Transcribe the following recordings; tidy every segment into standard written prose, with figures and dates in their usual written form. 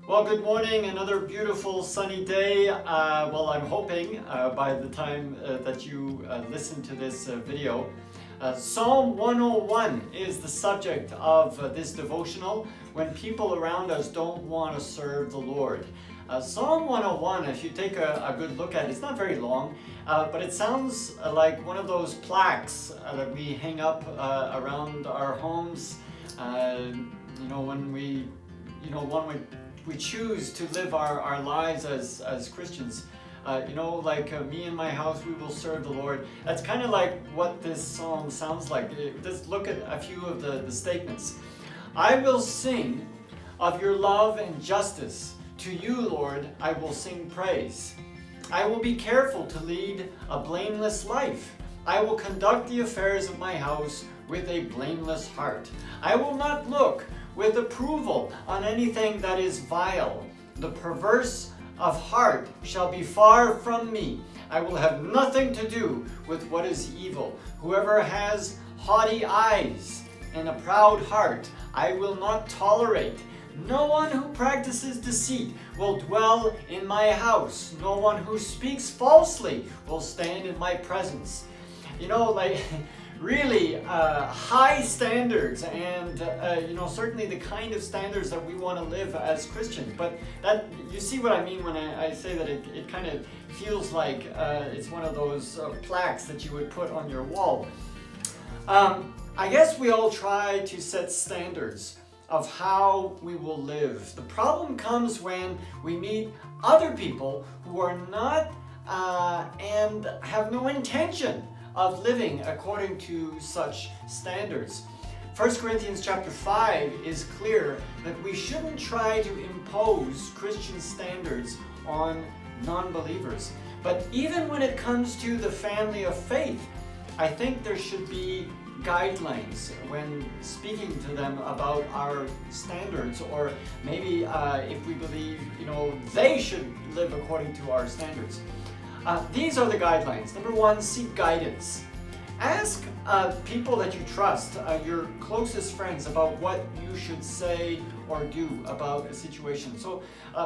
Well, good morning. Another beautiful sunny day. Well, I'm hoping by the time that you listen to this video. Psalm 101 is the subject of this devotional when people around us don't want to serve the Lord. Psalm 101, if you take a good look at it, it's not very long, but it sounds like one of those plaques that we hang up around our homes, when we choose to live our lives as Christians. Me and my house, we will serve the Lord. That's kind of like what this psalm sounds like. Just look at a few of the statements. I will sing of your love and justice. To you, Lord, I will sing praise. I will be careful to lead a blameless life. I will conduct the affairs of my house with a blameless heart. I will not look with approval on anything that is vile. The perverse of heart shall be far from me. I will have nothing to do with what is evil. Whoever has haughty eyes and a proud heart, I will not tolerate. No one who practices deceit will dwell in my house. No one who speaks falsely will stand in my presence. Really high standards, and certainly the kind of standards that we want to live as Christians. But that, you see what I mean when I say that it kind of feels like it's one of those plaques that you would put on your wall. I guess we all try to set standards of how we will live. The problem comes when we meet other people who are not and have no intention of living according to such standards. 1 Corinthians chapter 5 is clear that we shouldn't try to impose Christian standards on non-believers. But even when it comes to the family of faith, I think there should be guidelines when speaking to them about our standards, or maybe if we believe they should live according to our standards. These are the guidelines. Number one, seek guidance. Ask people that you trust, your closest friends, about what you should say or do about a situation. So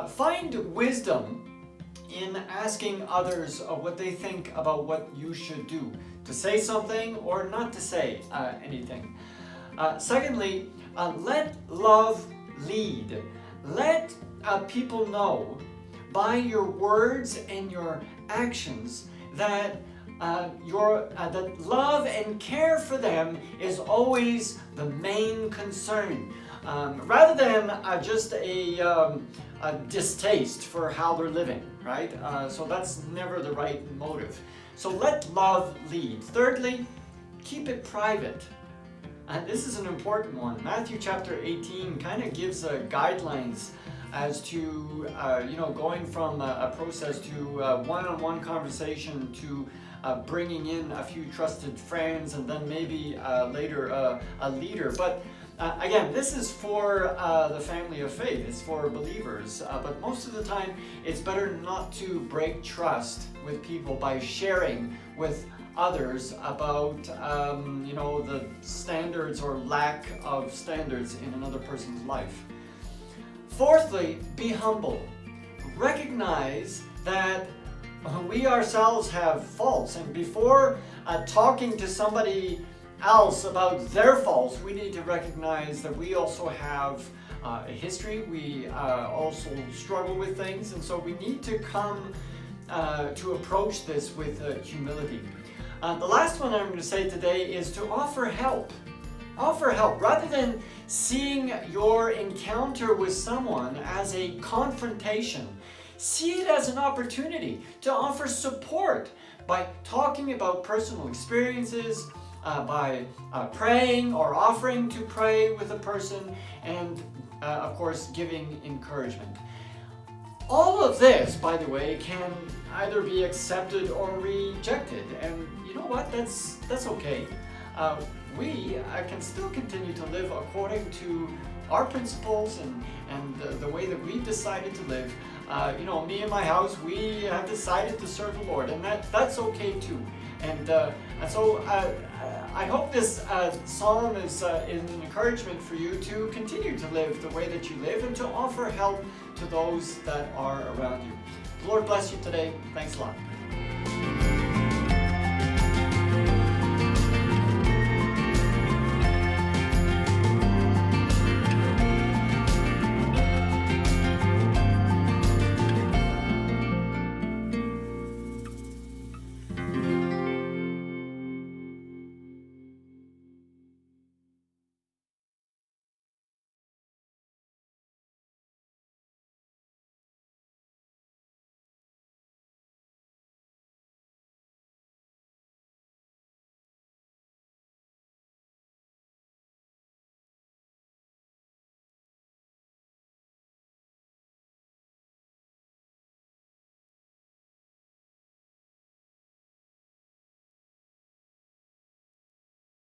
find wisdom in asking others what they think about what you should do, to say something or not to say anything. Secondly, let love lead. Let people know by your words and your actions that that love and care for them is always the main concern, rather than just a distaste for how they're living, right? So that's never the right motive. So let love lead. Thirdly, keep it private. And this is an important one. Matthew chapter 18 kind of gives guidelines as to going from a process to one-on-one conversation to bringing in a few trusted friends, and then maybe later a leader. But again, this is for the family of faith. It's for believers. But most of the time, it's better not to break trust with people by sharing with others about the standards or lack of standards in another person's life. Fourthly, be humble. Recognize that we ourselves have faults, and before talking to somebody else about their faults, we need to recognize that we also have a history. We also struggle with things, and so we need to come to approach this with humility. The last one I'm going to say today is to offer help. Offer help. Rather than seeing your encounter with someone as a confrontation, see it as an opportunity to offer support by talking about personal experiences, by praying or offering to pray with a person, and of course giving encouragement. All of this, by the way, can either be accepted or rejected, and you know what? That's okay. We can still continue to live according to our principles and the way that we've decided to live. Me and my house, we have decided to serve the Lord, and that's okay too. And so I hope this psalm is an encouragement for you to continue to live the way that you live and to offer help to those that are around you. The Lord bless you today. Thanks a lot.